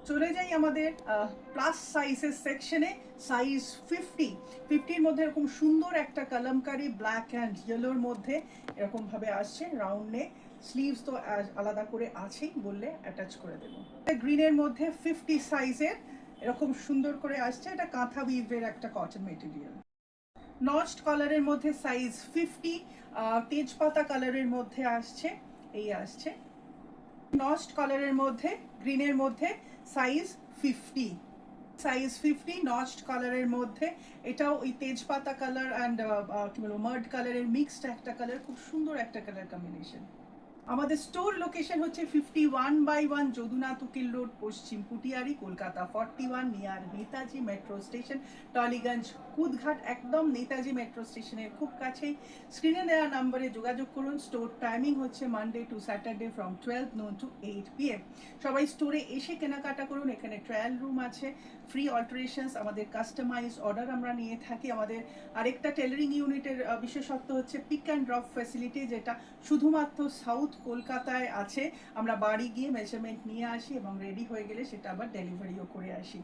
চলে যাই আমাদের প্লাস সাইজের সেকশনে। সাইজ 50-50-র মধ্যে এরকম সুন্দর একটা কলমকারি ব্ল্যাক অ্যান্ড ইয়েলোর মধ্যে এরকমভাবে আসছে রাউন্ড নেক। স্লিভস তো আলাদা করে আছেই, বললে অ্যাটাচ করে দেবো। গ্রিনের মধ্যে 50 সাইজের এরকম সুন্দর করে আসছে, এটা কাঁথা উইভের একটা কটন মেটেরিয়াল। নস্ট কালারের মধ্যে সাইজ 50, তেজপাতা কালারের মধ্যে আসছে, এই আসছে নস্ট কালারের মধ্যে গ্রিনের মধ্যে সাইজ 50, সাইজ 50 নস্ট কালারের মধ্যে। এটাও ওই তেজপাতা কালার অ্যান্ড কি বলবো মার্ড কালারের মিক্সড একটা কালার, খুব সুন্দর একটা কালার কম্বিনেশন। আমাদের স্টোর লোকেশন হচ্ছে 51/1 Jadunath Ukil road, Paschim Putiary, Kolkata 41, near Netaji metro station, Tollygunge, Kudghat, একদম নেতাজি মেট্রো স্টেশনের খুব কাছেই। স্ক্রিনে দেওয়া নম্বরে যোগাযোগ করুন। স্টোর টাইমিং হচ্ছে Monday to Saturday from 12 noon to 8 PM। সবাই স্টোরে এসে কেনাকাটা করুন। এখানে ট্রায়াল রুম আছে, ফ্রি অল্টারেশনস, আমাদের কাস্টমাইজ অর্ডার আমরা নিয়ে থাকি। আমাদের আরেকটা টেলারিং ইউনিটের বিশেষত্ব হচ্ছে পিক অ্যান্ড ড্রপ ফ্যাসিলিটি, যেটা শুধুমাত্র সাউথ কলকাতায় আছে। আমরা বাড়ি গিয়ে মেজারমেন্ট নিয়ে আসি এবং রেডি হয়ে গেলে সেটা আবার ডেলিভারিও করে আসি।